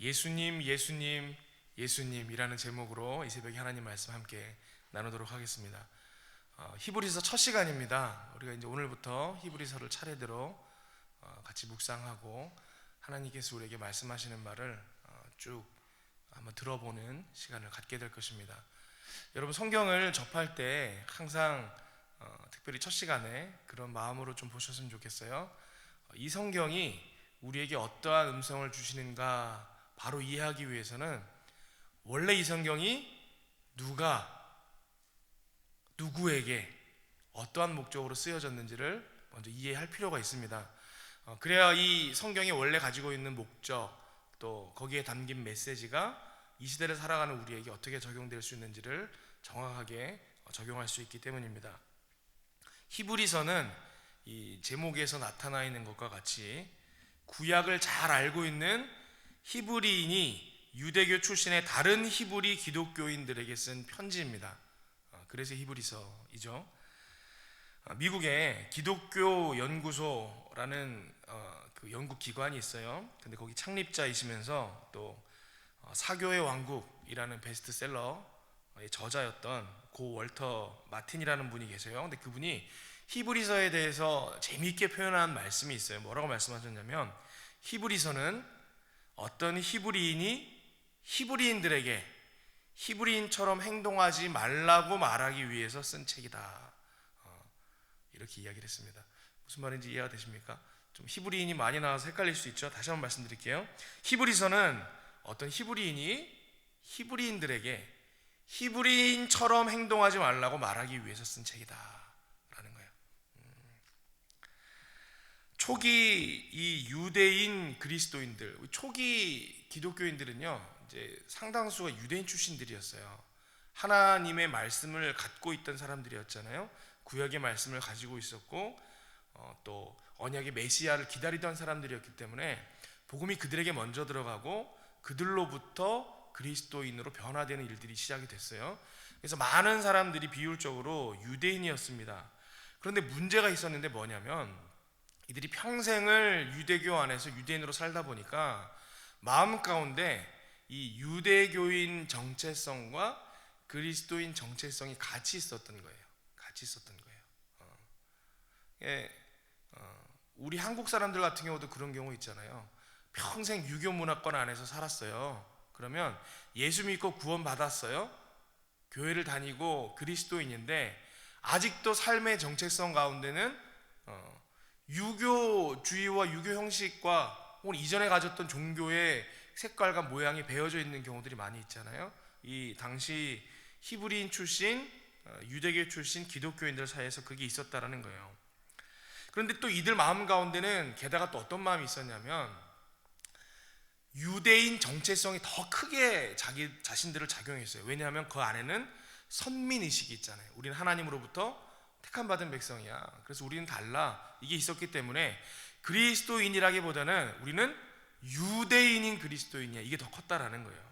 예수님, 예수님, 예수님이라는 제목으로 이 새벽에 하나님 말씀 함께 나누도록 하겠습니다. 히브리서 첫 시간입니다. 우리가 이제 오늘부터 히브리서를 차례대로 같이 묵상하고 하나님께서 우리에게 말씀하시는 말을 쭉 한번 들어보는 시간을 갖게 될 것입니다. 여러분, 성경을 접할 때 항상 특별히 첫 시간에 그런 마음으로 좀 보셨으면 좋겠어요. 이 성경이 우리에게 어떠한 음성을 주시는가 바로 이해하기 위해서는 원래 이 성경이 누구에게 어떠한 목적으로 쓰여졌는지를 먼저 이해할 필요가 있습니다. 그래야 이 성경이 원래 가지고 있는 목적, 또 거기에 담긴 메시지가 이 시대를 살아가는 우리에게 어떻게 적용될 수 있는지를 정확하게 적용할 수 있기 때문입니다. 히브리서는 이 제목에서 나타나 있는 것과 같이 구약을 잘 알고 있는 히브리인이 유대교 출신의 다른 히브리 기독교인들에게 쓴 편지입니다. 그래서 히브리서이죠. 미국에 기독교 연구소라는 그 연구기관이 있어요. 근데 거기 창립자이시면서 또 사교의 왕국이라는 베스트셀러의 저자였던 고 월터 마틴이라는 분이 계세요. 근데 그분이 히브리서에 대해서 재미있게 표현한 말씀이 있어요. 뭐라고 말씀하셨냐면, 히브리서는 어떤 히브리인이 히브리인들에게 히브리인처럼 행동하지 말라고 말하기 위해서 쓴 책이다, 이렇게 이야기를 했습니다. 무슨 말인지 이해가 되십니까? 좀 히브리인이 많이 나와서 헷갈릴 수 있죠. 다시 한번 말씀드릴게요. 히브리서는 어떤 히브리인이 히브리인들에게 히브리인처럼 행동하지 말라고 말하기 위해서 쓴 책이다 라는 거예요. 초기 이 유대인 그리스도인들, 초기 기독교인들은요, 이제 상당수가 유대인 출신들이었어요. 하나님의 말씀을 갖고 있던 사람들이었잖아요. 구약의 말씀을 가지고 있었고, 또 언약의 메시아를 기다리던 사람들이었기 때문에 복음이 그들에게 먼저 들어가고 그들로부터 그리스도인으로 변화되는 일들이 시작이 됐어요. 그래서 많은 사람들이 비율적으로 유대인이었습니다. 그런데 문제가 있었는데 뭐냐면, 이들이 평생을 유대교 안에서 유대인으로 살다 보니까 마음 가운데 이 유대교인 정체성과 그리스도인 정체성이 같이 있었던 거예요. 우리 한국 사람들 같은 경우도 그런 경우 있잖아요. 평생 유교 문화권 안에서 살았어요. 그러면 예수 믿고 구원 받았어요. 교회를 다니고 그리스도인인데 아직도 삶의 정체성 가운데는 유교주의와 유교 형식과 혹은 이전에 가졌던 종교의 색깔과 모양이 배어져 있는 경우들이 많이 있잖아요. 이 당시 히브리인 출신, 유대교 출신 기독교인들 사이에서 그게 있었다라는 거예요. 그런데 또 이들 마음 가운데는 게다가 또 어떤 마음이 있었냐면, 유대인 정체성이 더 크게 자기 자신들을 작용했어요. 왜냐하면 그 안에는 선민의식이 있잖아요. 우리는 하나님으로부터 택함받은 백성이야. 그래서 우리는 달라. 이게 있었기 때문에 그리스도인이라기보다는 우리는 유대인인 그리스도인이야. 이게 더 컸다라는 거예요.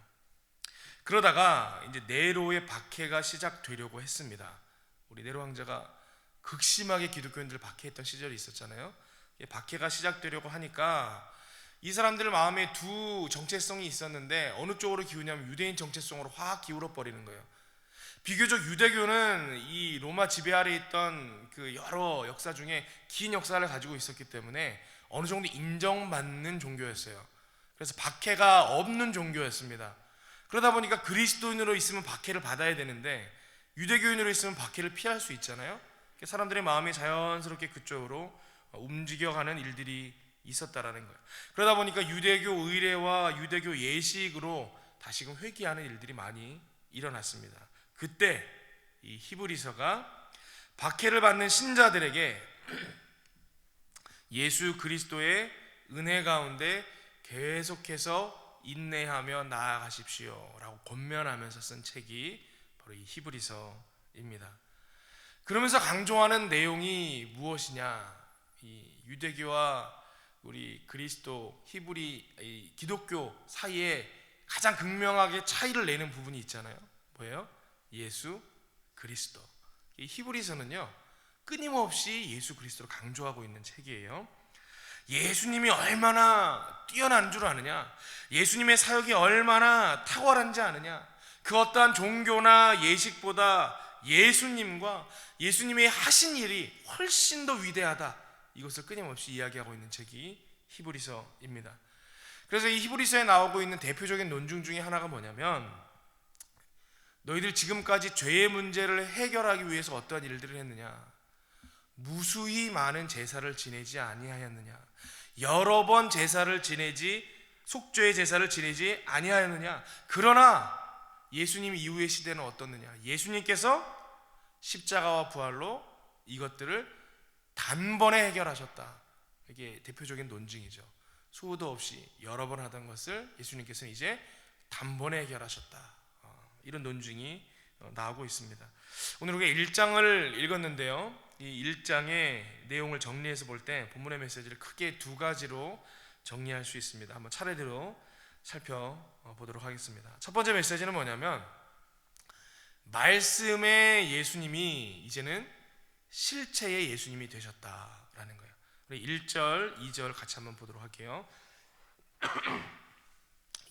그러다가 이제 네로의 박해가 시작되려고 했습니다. 우리 네로 황제가 극심하게 기독교인들을 박해했던 시절이 있었잖아요. 박해가 시작되려고 하니까 이 사람들 마음에 두 정체성이 있었는데 어느 쪽으로 기우냐면 유대인 정체성으로 확 기울어 버리는 거예요. 비교적 유대교는 이 로마 지배 아래 있던 그 여러 역사 중에 긴 역사를 가지고 있었기 때문에 어느 정도 인정받는 종교였어요. 그래서 박해가 없는 종교였습니다. 그러다 보니까 그리스도인으로 있으면 박해를 받아야 되는데 유대교인으로 있으면 박해를 피할 수 있잖아요. 사람들의 마음이 자연스럽게 그쪽으로 움직여가는 일들이 있었다라는 거예요. 그러다 보니까 유대교 의례와 유대교 예식으로 다시금 회귀하는 일들이 많이 일어났습니다. 그때 이 히브리서가 박해를 받는 신자들에게 예수 그리스도의 은혜 가운데 계속해서 인내하며 나아가십시오 라고 권면하면서 쓴 책이 바로 이 히브리서입니다. 그러면서 강조하는 내용이 무엇이냐, 이 유대교와 우리 그리스도 히브리 기독교 사이에 가장 극명하게 차이를 내는 부분이 있잖아요. 뭐예요? 예수 그리스도. 이 히브리서는요, 끊임없이 예수 그리스도를 강조하고 있는 책이에요. 예수님이 얼마나 뛰어난 줄 아느냐, 예수님의 사역이 얼마나 탁월한지 아느냐, 그 어떠한 종교나 예식보다 예수님과 예수님의 하신 일이 훨씬 더 위대하다, 이것을 끊임없이 이야기하고 있는 책이 히브리서입니다. 그래서 이 히브리서에 나오고 있는 대표적인 논증 중에 하나가 뭐냐면, 너희들 지금까지 죄의 문제를 해결하기 위해서 어떠한 일들을 했느냐, 무수히 많은 제사를 지내지 아니하였느냐, 여러 번 제사를 지내지, 속죄의 제사를 지내지 아니하였느냐. 그러나 예수님 이후의 시대는 어떻느냐, 예수님께서 십자가와 부활로 이것들을 단번에 해결하셨다. 이게 대표적인 논증이죠. 수도 없이 여러 번 하던 것을 예수님께서는 이제 단번에 해결하셨다. 이런 논증이 나오고 있습니다. 오늘 우리가 1장을 읽었는데요, 이 1장의 내용을 정리해서 볼 때 본문의 메시지를 크게 두 가지로 정리할 수 있습니다. 한번 차례대로 살펴보도록 하겠습니다. 첫 번째 메시지는 뭐냐면, 말씀의 예수님이 이제는 실체의 예수님이 되셨다라는 거예요. 1절, 2절 같이 한번 보도록 할게요.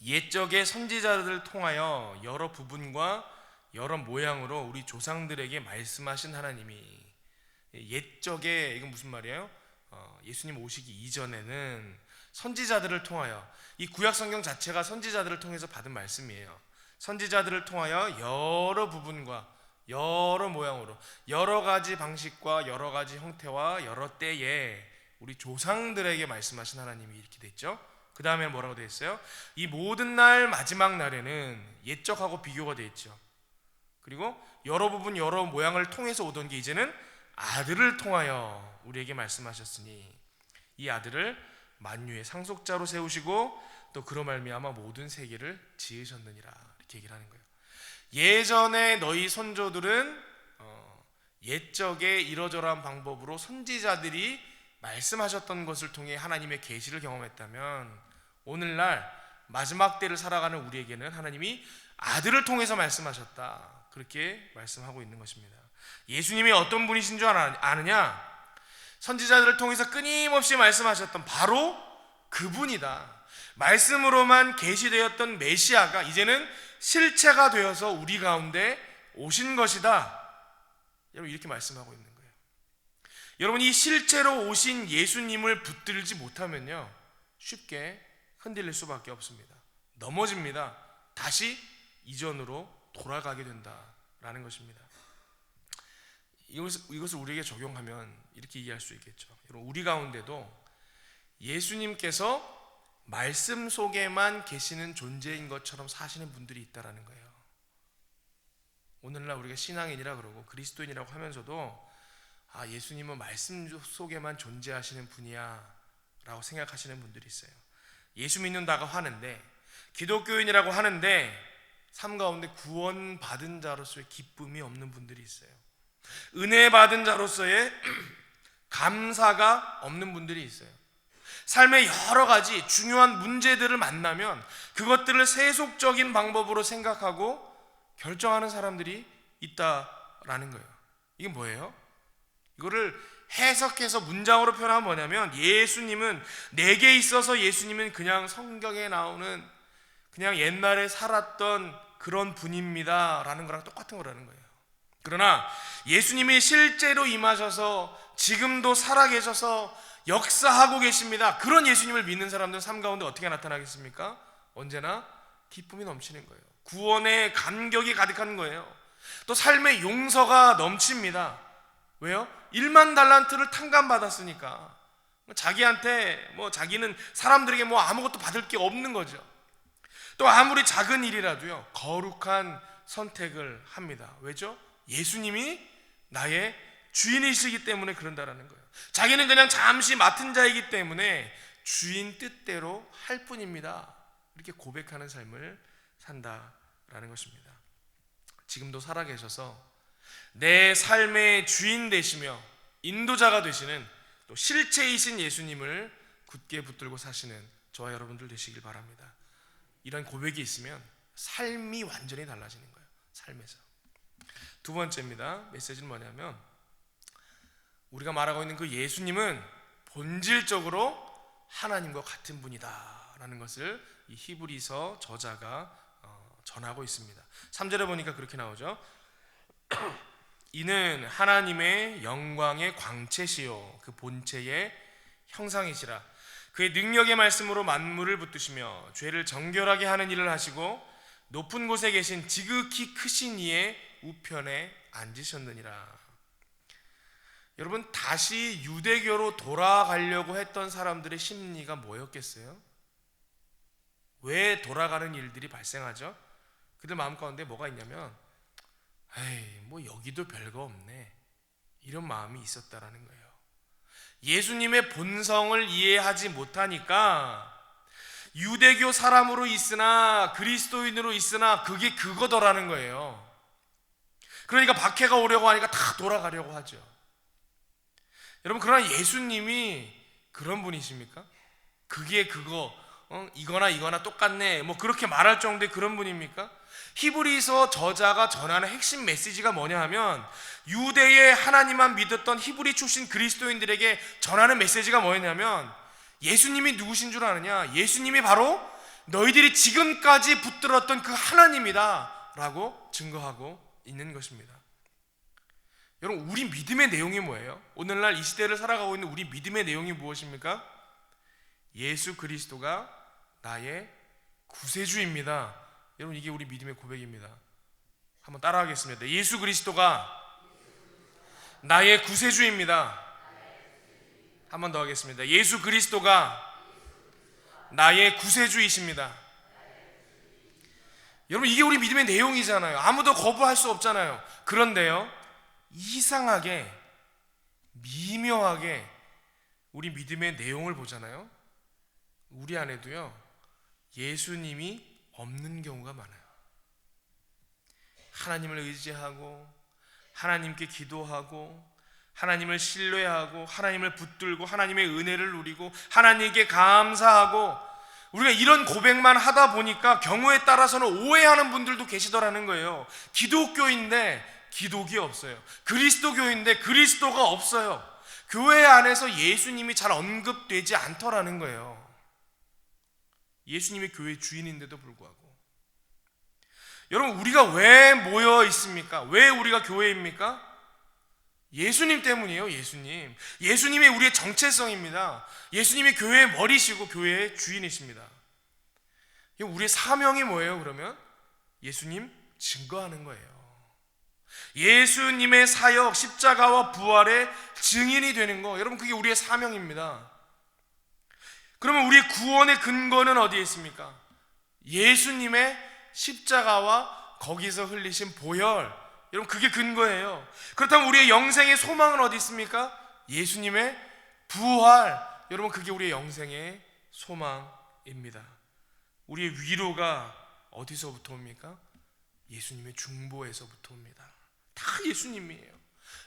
옛적의 선지자들을 통하여 여러 부분과 여러 모양으로 우리 조상들에게 말씀하신 하나님이, 옛적에 이건 무슨 말이에요? 예수님 오시기 이전에는 선지자들을 통하여, 이 구약성경 자체가 선지자들을 통해서 받은 말씀이에요. 선지자들을 통하여 여러 부분과 여러 모양으로, 여러 가지 방식과 여러 가지 형태와 여러 때에 우리 조상들에게 말씀하신 하나님이 이렇게 됐죠. 그 다음에 뭐라고 되어 있어요? 이 모든 날 마지막 날에는 옛적하고 비교가 되어 있죠. 그리고 여러 부분 여러 모양을 통해서 오던 게 이제는 아들을 통하여 우리에게 말씀하셨으니 이 아들을 만유의 상속자로 세우시고 또 그로 말미암아 모든 세계를 지으셨느니라, 이렇게 얘기를 하는 거예요. 예전에 너희 선조들은 옛적에 이러저러한 방법으로 선지자들이 말씀하셨던 것을 통해 하나님의 계시를 경험했다면, 오늘날 마지막 때를 살아가는 우리에게는 하나님이 아들을 통해서 말씀하셨다, 그렇게 말씀하고 있는 것입니다. 예수님이 어떤 분이신 줄 아느냐? 선지자들을 통해서 끊임없이 말씀하셨던 바로 그분이다. 말씀으로만 계시되었던 메시아가 이제는 실체가 되어서 우리 가운데 오신 것이다. 여러분, 이렇게 말씀하고 있는 거예요. 여러분, 이 실체로 오신 예수님을 붙들지 못하면요, 쉽게 흔들릴 수밖에 없습니다. 넘어집니다. 다시 이전으로 돌아가게 된다라는 것입니다. 이것을 우리에게 적용하면 이렇게 이해할 수 있겠죠. 여러분, 우리 가운데도 예수님께서 말씀 속에만 계시는 존재인 것처럼 사시는 분들이 있다라는 거예요. 오늘날 우리가 신앙인이라 그러고 그리스도인이라고 하면서도, 예수님은 말씀 속에만 존재하시는 분이야 라고 생각하시는 분들이 있어요. 예수 믿는다고 하는데, 기독교인이라고 하는데 삶 가운데 구원받은 자로서의 기쁨이 없는 분들이 있어요. 은혜 받은 자로서의 감사가 없는 분들이 있어요. 삶의 여러 가지 중요한 문제들을 만나면 그것들을 세속적인 방법으로 생각하고 결정하는 사람들이 있다라는 거예요. 이게 뭐예요? 이거를 해석해서 문장으로 표현하면 뭐냐면, 예수님은, 내게 있어서 예수님은 그냥 성경에 나오는 그냥 옛날에 살았던 그런 분입니다 라는 거랑 똑같은 거라는 거예요. 그러나 예수님이 실제로 임하셔서 지금도 살아계셔서 역사하고 계십니다. 그런 예수님을 믿는 사람들은 삶 가운데 어떻게 나타나겠습니까? 언제나 기쁨이 넘치는 거예요. 구원의 감격이 가득한 거예요. 또 삶의 용서가 넘칩니다. 왜요? 1만 달란트를 탕감받았으니까. 자기한테 자기는 사람들에게 아무것도 받을 게 없는 거죠. 또 아무리 작은 일이라도요, 거룩한 선택을 합니다. 왜죠? 예수님이 나의 주인이시기 때문에 그런다라는 거예요. 자기는 그냥 잠시 맡은 자이기 때문에 주인 뜻대로 할 뿐입니다. 이렇게 고백하는 삶을 산다라는 것입니다. 지금도 살아계셔서 내 삶의 주인 되시며 인도자가 되시는 또 실체이신 예수님을 굳게 붙들고 사시는 저와 여러분들 되시길 바랍니다. 이런 고백이 있으면 삶이 완전히 달라지는 거예요. 삶에서. 두 번째입니다. 메시지는 뭐냐면, 우리가 말하고 있는 그 예수님은 본질적으로 하나님과 같은 분이다라는 것을 이 히브리서 저자가 전하고 있습니다. 3절에 보니까 그렇게 나오죠. 이는 하나님의 영광의 광채시요 그 본체의 형상이시라. 그의 능력의 말씀으로 만물을 붙드시며 죄를 정결하게 하는 일을 하시고 높은 곳에 계신 지극히 크신 이의 우편에 앉으셨느니라. 여러분, 다시 유대교로 돌아가려고 했던 사람들의 심리가 뭐였겠어요? 왜 돌아가는 일들이 발생하죠? 그들 마음 가운데 뭐가 있냐면, 에이, 뭐 여기도 별거 없네, 이런 마음이 있었다라는 거예요. 예수님의 본성을 이해하지 못하니까 유대교 사람으로 있으나 그리스도인으로 있으나 그게 그거더라는 거예요. 그러니까 박해가 오려고 하니까 다 돌아가려고 하죠. 여러분, 그러나 예수님이 그런 분이십니까? 그게 그거 이거나 이거나 똑같네 뭐 그렇게 말할 정도의 그런 분입니까? 히브리서 저자가 전하는 핵심 메시지가 뭐냐 하면, 유대의 하나님만 믿었던 히브리 출신 그리스도인들에게 전하는 메시지가 뭐였냐면, 예수님이 누구신 줄 아느냐? 예수님이 바로 너희들이 지금까지 붙들었던 그 하나님이다 라고 증거하고 있는 것입니다. 여러분, 우리 믿음의 내용이 뭐예요? 오늘날 이 시대를 살아가고 있는 우리 믿음의 내용이 무엇입니까? 예수 그리스도가 나의 구세주입니다. 여러분, 이게 우리 믿음의 고백입니다. 한번 따라하겠습니다. 예수 그리스도가 나의 구세주입니다. 한 번 더 하겠습니다. 예수 그리스도가 나의 구세주이십니다. 여러분, 이게 우리 믿음의 내용이잖아요. 아무도 거부할 수 없잖아요. 그런데요, 이상하게 미묘하게 우리 믿음의 내용을 보잖아요. 우리 안에도요, 예수님이 없는 경우가 많아요. 하나님을 의지하고 하나님께 기도하고 하나님을 신뢰하고 하나님을 붙들고 하나님의 은혜를 누리고 하나님께 감사하고, 우리가 이런 고백만 하다 보니까 경우에 따라서는 오해하는 분들도 계시더라는 거예요. 기독교인데 기독이 없어요. 그리스도교인데 그리스도가 없어요. 교회 안에서 예수님이 잘 언급되지 않더라는 거예요. 예수님이 교회 주인인데도 불구하고. 여러분, 우리가 왜 모여 있습니까? 왜 우리가 교회입니까? 예수님 때문이에요. 예수님이 우리의 정체성입니다. 예수님이 교회의 머리시고 교회의 주인이십니다. 우리의 사명이 뭐예요? 그러면 예수님 증거하는 거예요. 예수님의 사역, 십자가와 부활의 증인이 되는 거, 여러분, 그게 우리의 사명입니다. 그러면 우리의 구원의 근거는 어디에 있습니까? 예수님의 십자가와 거기서 흘리신 보혈, 여러분, 그게 근거예요. 그렇다면 우리의 영생의 소망은 어디 있습니까? 예수님의 부활, 여러분, 그게 우리의 영생의 소망입니다. 우리의 위로가 어디서부터 옵니까? 예수님의 중보에서부터 옵니다. 다 예수님이에요.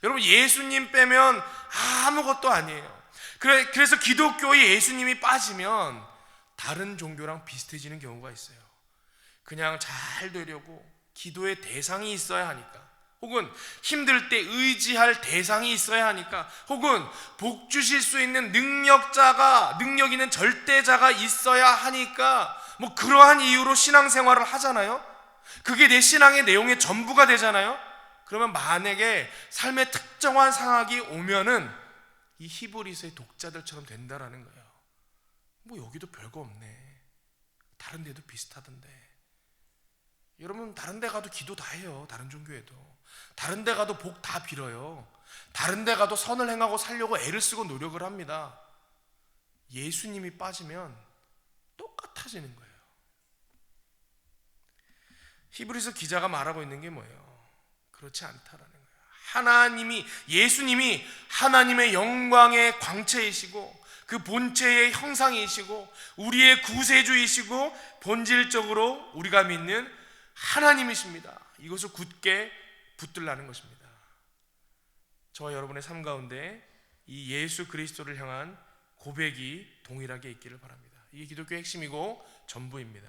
여러분, 예수님 빼면 아무것도 아니에요. 그래서 기독교에 예수님이 빠지면 다른 종교랑 비슷해지는 경우가 있어요. 그냥 잘 되려고 기도의 대상이 있어야 하니까, 혹은 힘들 때 의지할 대상이 있어야 하니까, 혹은 복 주실 수 있는 능력 있는 절대자가 있어야 하니까, 뭐 그러한 이유로 신앙생활을 하잖아요. 그게 내 신앙의 내용의 전부가 되잖아요. 그러면 만약에 삶의 특정한 상황이 오면은 이 히브리서의 독자들처럼 된다라는 거예요. 뭐 여기도 별거 없네, 다른 데도 비슷하던데. 여러분, 다른 데 가도 기도 다 해요. 다른 종교에도 다른 데 가도 복 다 빌어요. 다른 데 가도 선을 행하고 살려고 애를 쓰고 노력을 합니다. 예수님이 빠지면 똑같아지는 거예요. 히브리서 기자가 말하고 있는 게 뭐예요? 그렇지 않다라는 거예요. 예수님이 하나님의 영광의 광채이시고 그 본체의 형상이시고 우리의 구세주이시고 본질적으로 우리가 믿는 하나님이십니다. 이것을 굳게 붙들라는 것입니다. 저와 여러분의 삶 가운데 이 예수 그리스도를 향한 고백이 동일하게 있기를 바랍니다. 이게 기독교의 핵심이고 전부입니다.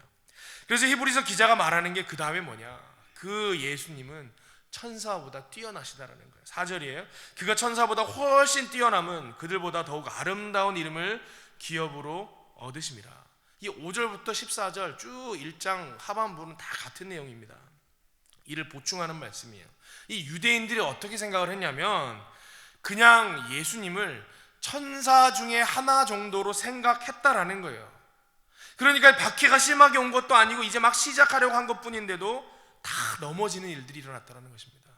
그래서 히브리서 기자가 말하는 게 그 다음에 뭐냐? 그 예수님은 천사보다 뛰어나시다라는 거예요. 4절이에요. 그가 천사보다 훨씬 뛰어남은 그들보다 더욱 아름다운 이름을 기업으로 얻으심이라. 이 5절부터 14절 쭉 1장 하반부는 다 같은 내용입니다. 이를 보충하는 말씀이에요. 이 유대인들이 어떻게 생각을 했냐면 그냥 예수님을 천사 중에 하나 정도로 생각했다라는 거예요. 그러니까 박해가 심하게 온 것도 아니고 이제 막 시작하려고 한 것뿐인데도 다 넘어지는 일들이 일어났다는 것입니다.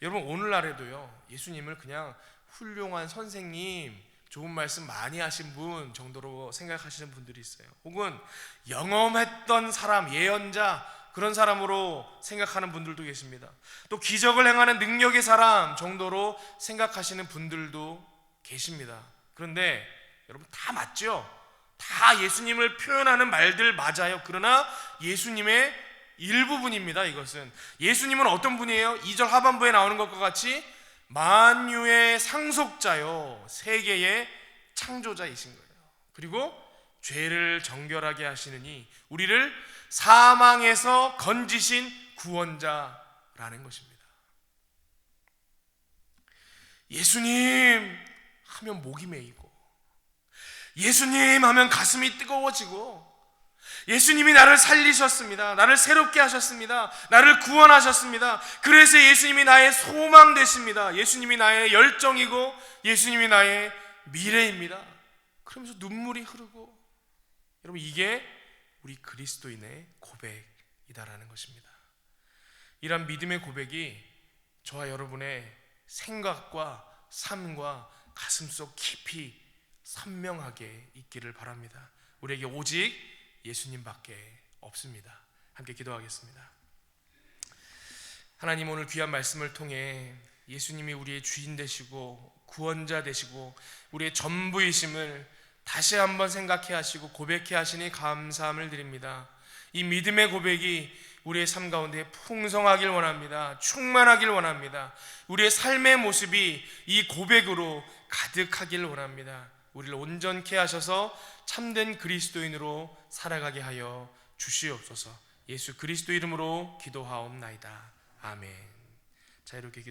여러분, 오늘날에도요, 예수님을 그냥 훌륭한 선생님, 좋은 말씀 많이 하신 분 정도로 생각하시는 분들이 있어요. 혹은 영험했던 사람, 예언자, 그런 사람으로 생각하는 분들도 계십니다. 또 기적을 행하는 능력의 사람 정도로 생각하시는 분들도 계십니다. 그런데 여러분, 다 맞죠? 다 예수님을 표현하는 말들 맞아요. 그러나 예수님의 일부분입니다. 이것은 예수님은 어떤 분이에요? 2절 하반부에 나오는 것과 같이 만유의 상속자요, 세계의 창조자이신 거예요. 그리고 죄를 정결하게 하시느니 우리를 사망에서 건지신 구원자라는 것입니다. 예수님 하면 목이 메이고, 예수님 하면 가슴이 뜨거워지고, 예수님이 나를 살리셨습니다. 나를 새롭게 하셨습니다. 나를 구원하셨습니다. 그래서 예수님이 나의 소망 되십니다. 예수님이 나의 열정이고 예수님이 나의 미래입니다. 그러면서 눈물이 흐르고, 여러분, 이게 우리 그리스도인의 고백이다라는 것입니다. 이런 믿음의 고백이 저와 여러분의 생각과 삶과 가슴속 깊이 선명하게 있기를 바랍니다. 우리에게 오직 예수님밖에 없습니다. 함께 기도하겠습니다. 하나님, 오늘 귀한 말씀을 통해 예수님이 우리의 주인 되시고 구원자 되시고 우리의 전부이심을 다시 한번 생각해 하시고 고백해 하시니 감사함을 드립니다. 이 믿음의 고백이 우리의 삶 가운데 풍성하길 원합니다. 충만하길 원합니다. 우리의 삶의 모습이 이 고백으로 가득하길 원합니다. 우리를 온전케 하셔서 참된 그리스도인으로 살아가게 하여 주시옵소서. 예수 그리스도 이름으로 기도하옵나이다. 아멘. 자, 이렇게